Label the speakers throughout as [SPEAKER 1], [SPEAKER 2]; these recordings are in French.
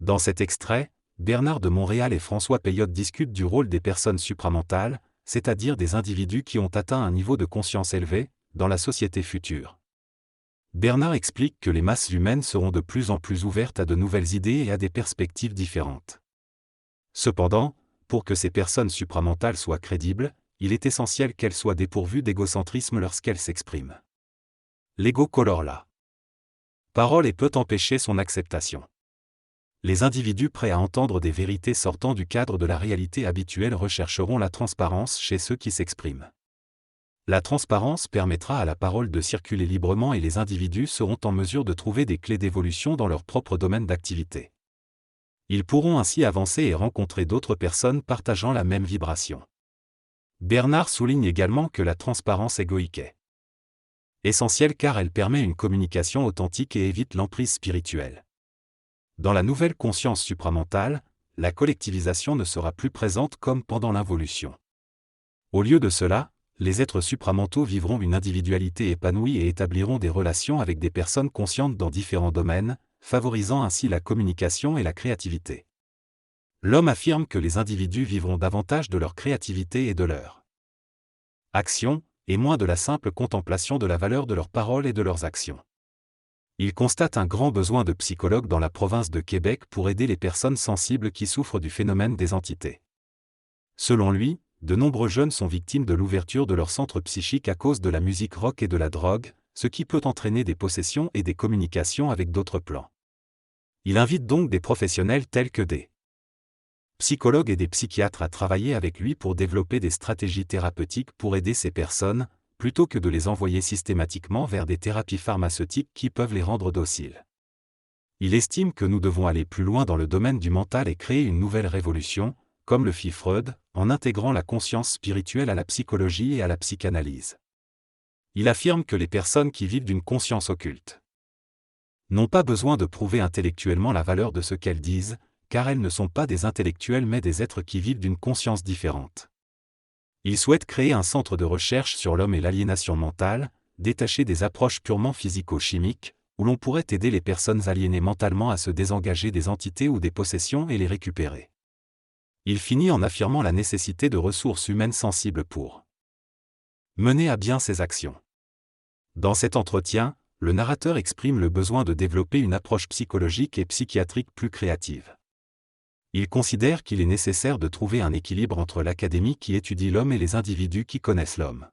[SPEAKER 1] Dans cet extrait, Bernard de Montréal et François Peyotte discutent du rôle des personnes supramentales, c'est-à-dire des individus qui ont atteint un niveau de conscience élevé, dans la société future. Bernard explique que les masses humaines seront de plus en plus ouvertes à de nouvelles idées et à des perspectives différentes. Cependant, pour que ces personnes supramentales soient crédibles, il est essentiel qu'elles soient dépourvues d'égocentrisme lorsqu'elles s'expriment. L'ego colore la parole et peut empêcher son acceptation. Les individus prêts à entendre des vérités sortant du cadre de la réalité habituelle rechercheront la transparence chez ceux qui s'expriment. La transparence permettra à la parole de circuler librement et les individus seront en mesure de trouver des clés d'évolution dans leur propre domaine d'activité. Ils pourront ainsi avancer et rencontrer d'autres personnes partageant la même vibration. Bernard souligne également que la transparence égoïque est essentielle car elle permet une communication authentique et évite l'emprise spirituelle. Dans la nouvelle conscience supramentale, la collectivisation ne sera plus présente comme pendant l'involution. Au lieu de cela, les êtres supramentaux vivront une individualité épanouie et établiront des relations avec des personnes conscientes dans différents domaines, favorisant ainsi la communication et la créativité. L'homme affirme que les individus vivront davantage de leur créativité et de leur action, et moins de la simple contemplation de la valeur de leurs paroles et de leurs actions. Il constate un grand besoin de psychologues dans la province de Québec pour aider les personnes sensibles qui souffrent du phénomène des entités. Selon lui, de nombreux jeunes sont victimes de l'ouverture de leur centre psychique à cause de la musique rock et de la drogue, ce qui peut entraîner des possessions et des communications avec d'autres plans. Il invite donc des professionnels tels que des psychologues et des psychiatres à travailler avec lui pour développer des stratégies thérapeutiques pour aider ces personnes, plutôt que de les envoyer systématiquement vers des thérapies pharmaceutiques qui peuvent les rendre dociles. Il estime que nous devons aller plus loin dans le domaine du mental et créer une nouvelle révolution, comme le fit Freud, en intégrant la conscience spirituelle à la psychologie et à la psychanalyse. Il affirme que les personnes qui vivent d'une conscience occulte n'ont pas besoin de prouver intellectuellement la valeur de ce qu'elles disent, car elles ne sont pas des intellectuels mais des êtres qui vivent d'une conscience différente. Il souhaite créer un centre de recherche sur l'homme et l'aliénation mentale, détaché des approches purement physico-chimiques, où l'on pourrait aider les personnes aliénées mentalement à se désengager des entités ou des possessions et les récupérer. Il finit en affirmant la nécessité de ressources humaines sensibles pour mener à bien ses actions. Dans cet entretien, le narrateur exprime le besoin de développer une approche psychologique et psychiatrique plus créative. Il considère qu'il est nécessaire de trouver un équilibre entre l'académie qui étudie l'homme et les individus qui connaissent l'homme.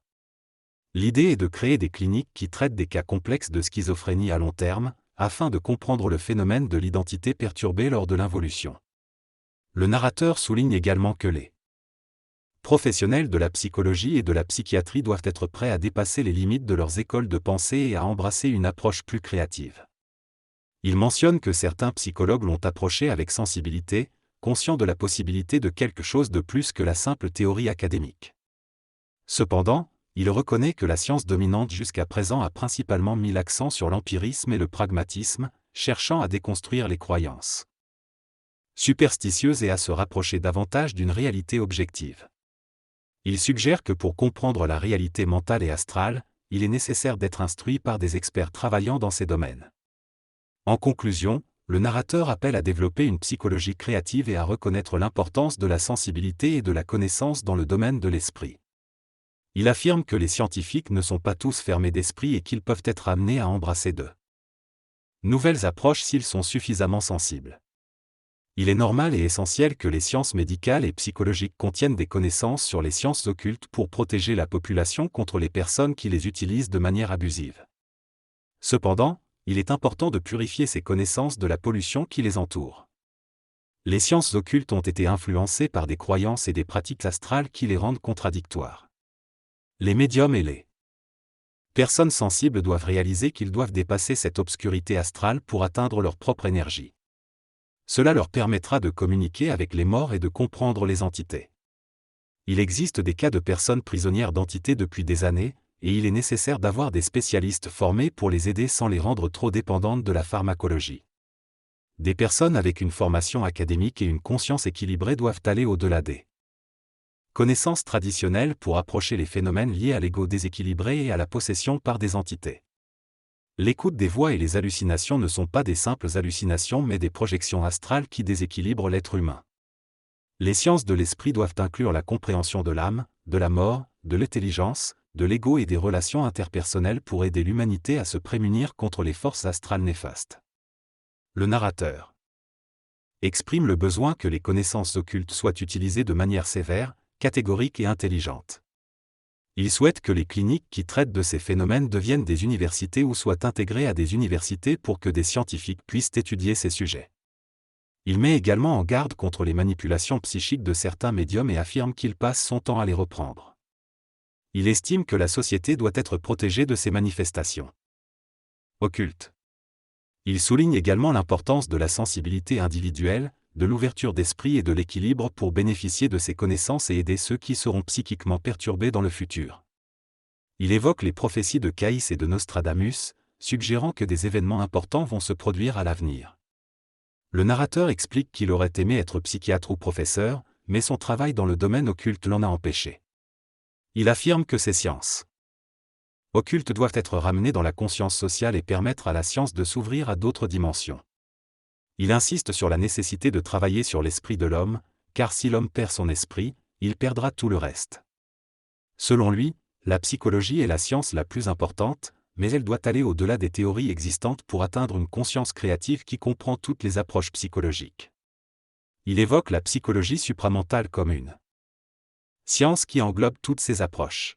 [SPEAKER 1] L'idée est de créer des cliniques qui traitent des cas complexes de schizophrénie à long terme, afin de comprendre le phénomène de l'identité perturbée lors de l'involution. Le narrateur souligne également que les professionnels de la psychologie et de la psychiatrie doivent être prêts à dépasser les limites de leurs écoles de pensée et à embrasser une approche plus créative. Il mentionne que certains psychologues l'ont approché avec sensibilité, conscients de la possibilité de quelque chose de plus que la simple théorie académique. Cependant, il reconnaît que la science dominante jusqu'à présent a principalement mis l'accent sur l'empirisme et le pragmatisme, cherchant à déconstruire les croyances superstitieuses et à se rapprocher davantage d'une réalité objective. Il suggère que pour comprendre la réalité mentale et astrale, il est nécessaire d'être instruit par des experts travaillant dans ces domaines. En conclusion, le narrateur appelle à développer une psychologie créative et à reconnaître l'importance de la sensibilité et de la connaissance dans le domaine de l'esprit. Il affirme que les scientifiques ne sont pas tous fermés d'esprit et qu'ils peuvent être amenés à embrasser de nouvelles approches s'ils sont suffisamment sensibles. Il est normal et essentiel que les sciences médicales et psychologiques contiennent des connaissances sur les sciences occultes pour protéger la population contre les personnes qui les utilisent de manière abusive. Cependant, il est important de purifier ces connaissances de la pollution qui les entoure. Les sciences occultes ont été influencées par des croyances et des pratiques astrales qui les rendent contradictoires. Les médiums et les personnes sensibles doivent réaliser qu'ils doivent dépasser cette obscurité astrale pour atteindre leur propre énergie. Cela leur permettra de communiquer avec les morts et de comprendre les entités. Il existe des cas de personnes prisonnières d'entités depuis des années, et il est nécessaire d'avoir des spécialistes formés pour les aider sans les rendre trop dépendantes de la pharmacologie. Des personnes avec une formation académique et une conscience équilibrée doivent aller au-delà des connaissances traditionnelles pour approcher les phénomènes liés à l'ego déséquilibré et à la possession par des entités. L'écoute des voix et les hallucinations ne sont pas des simples hallucinations mais des projections astrales qui déséquilibrent l'être humain. Les sciences de l'esprit doivent inclure la compréhension de l'âme, de la mort, de l'intelligence, de l'ego et des relations interpersonnelles pour aider l'humanité à se prémunir contre les forces astrales néfastes. Le narrateur exprime le besoin que les connaissances occultes soient utilisées de manière sévère, catégorique et intelligente. Il souhaite que les cliniques qui traitent de ces phénomènes deviennent des universités ou soient intégrées à des universités pour que des scientifiques puissent étudier ces sujets. Il met également en garde contre les manipulations psychiques de certains médiums et affirme qu'il passe son temps à les reprendre. Il estime que la société doit être protégée de ces manifestations occultes. Il souligne également l'importance de la sensibilité individuelle, de l'ouverture d'esprit et de l'équilibre pour bénéficier de ces connaissances et aider ceux qui seront psychiquement perturbés dans le futur. Il évoque les prophéties de Caïs et de Nostradamus, suggérant que des événements importants vont se produire à l'avenir. Le narrateur explique qu'il aurait aimé être psychiatre ou professeur, mais son travail dans le domaine occulte l'en a empêché. Il affirme que ces sciences occultes doivent être ramenées dans la conscience sociale et permettre à la science de s'ouvrir à d'autres dimensions. Il insiste sur la nécessité de travailler sur l'esprit de l'homme, car si l'homme perd son esprit, il perdra tout le reste. Selon lui, la psychologie est la science la plus importante, mais elle doit aller au-delà des théories existantes pour atteindre une conscience créative qui comprend toutes les approches psychologiques. Il évoque la psychologie supramentale comme une science qui englobe toutes ces approches.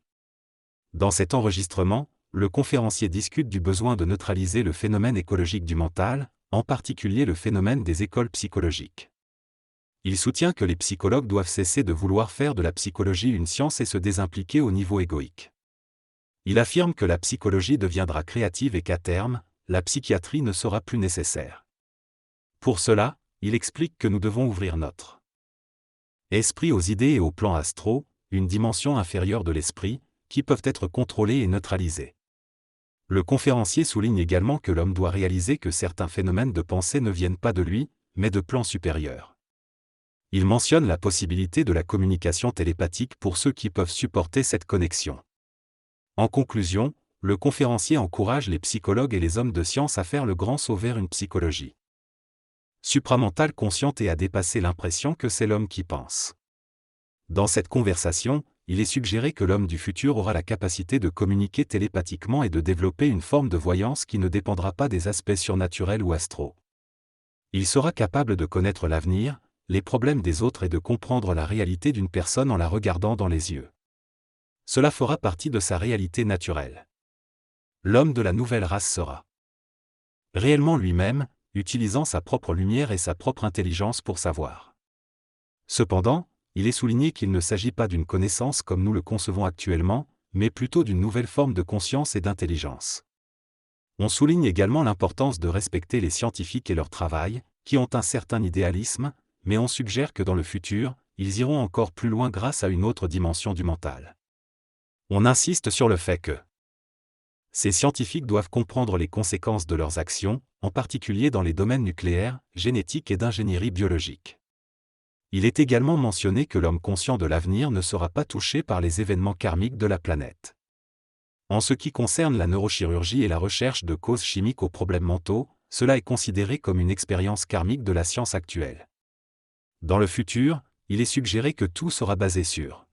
[SPEAKER 1] Dans cet enregistrement, le conférencier discute du besoin de neutraliser le phénomène écologique du mental, en particulier le phénomène des écoles psychologiques. Il soutient que les psychologues doivent cesser de vouloir faire de la psychologie une science et se désimpliquer au niveau égoïque. Il affirme que la psychologie deviendra créative et qu'à terme, la psychiatrie ne sera plus nécessaire. Pour cela, il explique que nous devons ouvrir notre esprit aux idées et aux plans astraux, une dimension inférieure de l'esprit, qui peuvent être contrôlés et neutralisés. Le conférencier souligne également que l'homme doit réaliser que certains phénomènes de pensée ne viennent pas de lui, mais de plans supérieurs. Il mentionne la possibilité de la communication télépathique pour ceux qui peuvent supporter cette connexion. En conclusion, le conférencier encourage les psychologues et les hommes de science à faire le grand saut vers une psychologie supramentale consciente et à dépasser l'impression que c'est l'homme qui pense. Dans cette conversation, il est suggéré que l'homme du futur aura la capacité de communiquer télépathiquement et de développer une forme de voyance qui ne dépendra pas des aspects surnaturels ou astraux. Il sera capable de connaître l'avenir, les problèmes des autres et de comprendre la réalité d'une personne en la regardant dans les yeux. Cela fera partie de sa réalité naturelle. L'homme de la nouvelle race sera réellement lui-même, utilisant sa propre lumière et sa propre intelligence pour savoir. Cependant, il est souligné qu'il ne s'agit pas d'une connaissance comme nous le concevons actuellement, mais plutôt d'une nouvelle forme de conscience et d'intelligence. On souligne également l'importance de respecter les scientifiques et leur travail, qui ont un certain idéalisme, mais on suggère que dans le futur, ils iront encore plus loin grâce à une autre dimension du mental. On insiste sur le fait que ces scientifiques doivent comprendre les conséquences de leurs actions, en particulier dans les domaines nucléaires, génétiques et d'ingénierie biologique. Il est également mentionné que l'homme conscient de l'avenir ne sera pas touché par les événements karmiques de la planète. En ce qui concerne la neurochirurgie et la recherche de causes chimiques aux problèmes mentaux, cela est considéré comme une expérience karmique de la science actuelle. Dans le futur, il est suggéré que tout sera basé sur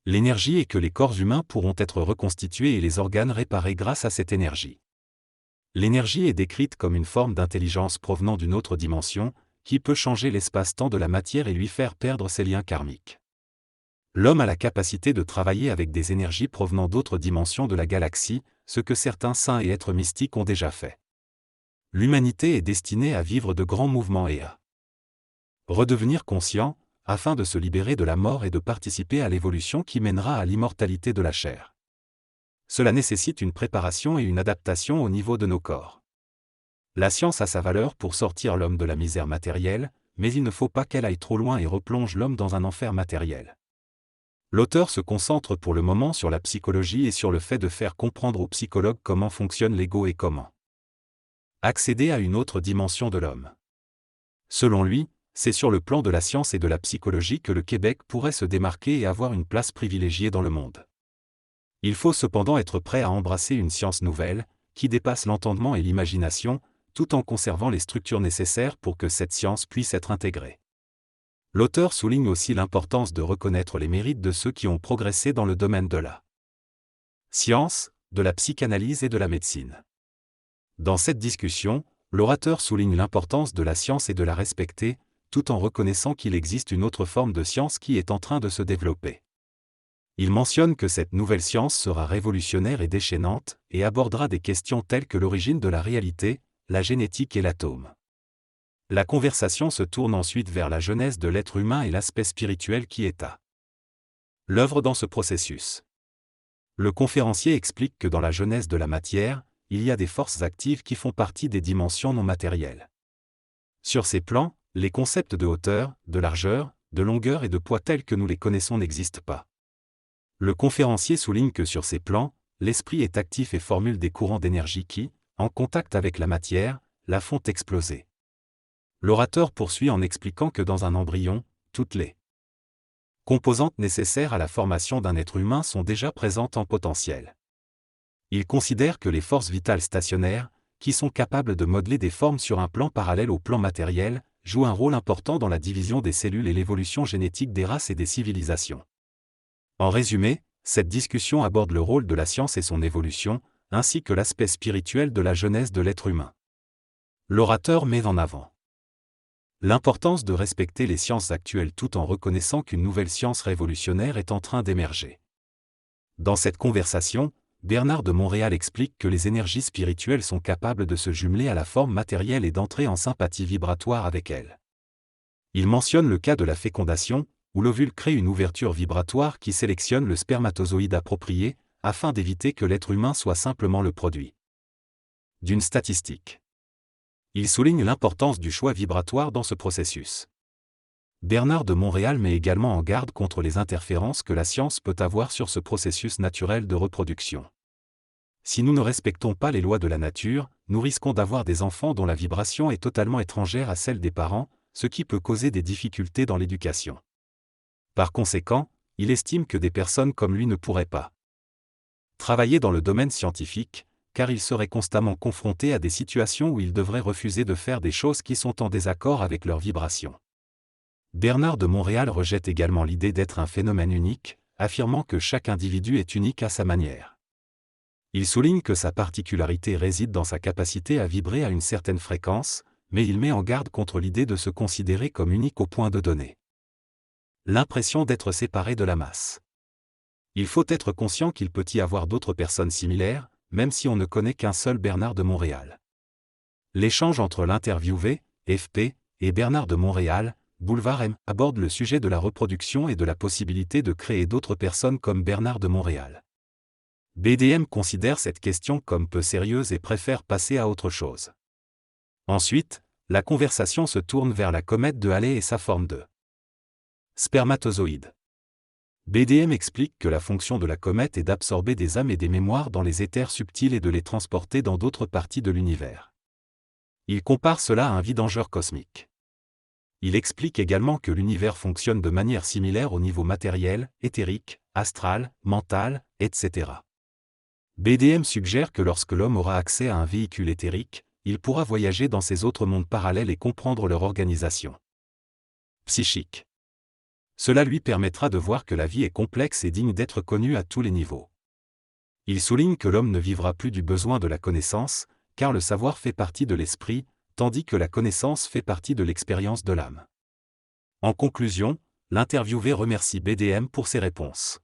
[SPEAKER 1] l'énergie et que les corps humains pourront être reconstitués et les organes réparés grâce à cette énergie. L'énergie est décrite comme une forme d'intelligence provenant d'une autre dimension, qui peut changer l'espace-temps de la matière et lui faire perdre ses liens karmiques. L'homme a la capacité de travailler avec des énergies provenant d'autres dimensions de la galaxie, ce que certains saints et êtres mystiques ont déjà fait. L'humanité est destinée à vivre de grands mouvements et à redevenir conscient, afin de se libérer de la mort et de participer à l'évolution qui mènera à l'immortalité de la chair. Cela nécessite une préparation et une adaptation au niveau de nos corps. La science a sa valeur pour sortir l'homme de la misère matérielle, mais il ne faut pas qu'elle aille trop loin et replonge l'homme dans un enfer matériel. L'auteur se concentre pour le moment sur la psychologie et sur le fait de faire comprendre aux psychologues comment fonctionne l'ego et comment accéder à une autre dimension de l'homme. Selon lui, c'est sur le plan de la science et de la psychologie que le Québec pourrait se démarquer et avoir une place privilégiée dans le monde. Il faut cependant être prêt à embrasser une science nouvelle, qui dépasse l'entendement et l'imagination, tout en conservant les structures nécessaires pour que cette science puisse être intégrée. L'auteur souligne aussi l'importance de reconnaître les mérites de ceux qui ont progressé dans le domaine de la science, de la psychanalyse et de la médecine. Dans cette discussion, l'orateur souligne l'importance de la science et de la respecter, tout en reconnaissant qu'il existe une autre forme de science qui est en train de se développer. Il mentionne que cette nouvelle science sera révolutionnaire et déchaînante, et abordera des questions telles que l'origine de la réalité, la génétique et l'atome. La conversation se tourne ensuite vers la genèse de l'être humain et l'aspect spirituel qui est à l'œuvre dans ce processus. Le conférencier explique que dans la genèse de la matière, il y a des forces actives qui font partie des dimensions non matérielles. Sur ces plans, les concepts de hauteur, de largeur, de longueur et de poids tels que nous les connaissons n'existent pas. Le conférencier souligne que sur ces plans, l'esprit est actif et formule des courants d'énergie qui, en contact avec la matière, la font exploser. L'orateur poursuit en expliquant que dans un embryon, toutes les composantes nécessaires à la formation d'un être humain sont déjà présentes en potentiel. Il considère que les forces vitales stationnaires, qui sont capables de modeler des formes sur un plan parallèle au plan matériel, jouent un rôle important dans la division des cellules et l'évolution génétique des races et des civilisations. En résumé, cette discussion aborde le rôle de la science et son évolution, ainsi que l'aspect spirituel de la genèse de l'être humain. L'orateur met en avant l'importance de respecter les sciences actuelles tout en reconnaissant qu'une nouvelle science révolutionnaire est en train d'émerger. Dans cette conversation, Bernard de Montréal explique que les énergies spirituelles sont capables de se jumeler à la forme matérielle et d'entrer en sympathie vibratoire avec elle. Il mentionne le cas de la fécondation, où l'ovule crée une ouverture vibratoire qui sélectionne le spermatozoïde approprié, afin d'éviter que l'être humain soit simplement le produit d'une statistique. Il souligne l'importance du choix vibratoire dans ce processus. Bernard de Montréal met également en garde contre les interférences que la science peut avoir sur ce processus naturel de reproduction. Si nous ne respectons pas les lois de la nature, nous risquons d'avoir des enfants dont la vibration est totalement étrangère à celle des parents, ce qui peut causer des difficultés dans l'éducation. Par conséquent, il estime que des personnes comme lui ne pourraient pas travailler dans le domaine scientifique, car il serait constamment confronté à des situations où il devrait refuser de faire des choses qui sont en désaccord avec leur vibration. Bernard de Montréal rejette également l'idée d'être un phénomène unique, affirmant que chaque individu est unique à sa manière. Il souligne que sa particularité réside dans sa capacité à vibrer à une certaine fréquence, mais il met en garde contre l'idée de se considérer comme unique au point de donner l'impression d'être séparé de la masse. Il faut être conscient qu'il peut y avoir d'autres personnes similaires, même si on ne connaît qu'un seul Bernard de Montréal. L'échange entre l'interviewé, FP, et Bernard de Montréal, Boulevard M, aborde le sujet de la reproduction et de la possibilité de créer d'autres personnes comme Bernard de Montréal. BDM considère cette question comme peu sérieuse et préfère passer à autre chose. Ensuite, la conversation se tourne vers la comète de Halley et sa forme de spermatozoïde. BDM explique que la fonction de la comète est d'absorber des âmes et des mémoires dans les éthers subtils et de les transporter dans d'autres parties de l'univers. Il compare cela à un vidangeur cosmique. Il explique également que l'univers fonctionne de manière similaire au niveau matériel, éthérique, astral, mental, etc. BDM suggère que lorsque l'homme aura accès à un véhicule éthérique, il pourra voyager dans ces autres mondes parallèles et comprendre leur organisation psychique. Cela lui permettra de voir que la vie est complexe et digne d'être connue à tous les niveaux. Il souligne que l'homme ne vivra plus du besoin de la connaissance, car le savoir fait partie de l'esprit, tandis que la connaissance fait partie de l'expérience de l'âme. En conclusion, l'interviewé remercie BDM pour ses réponses.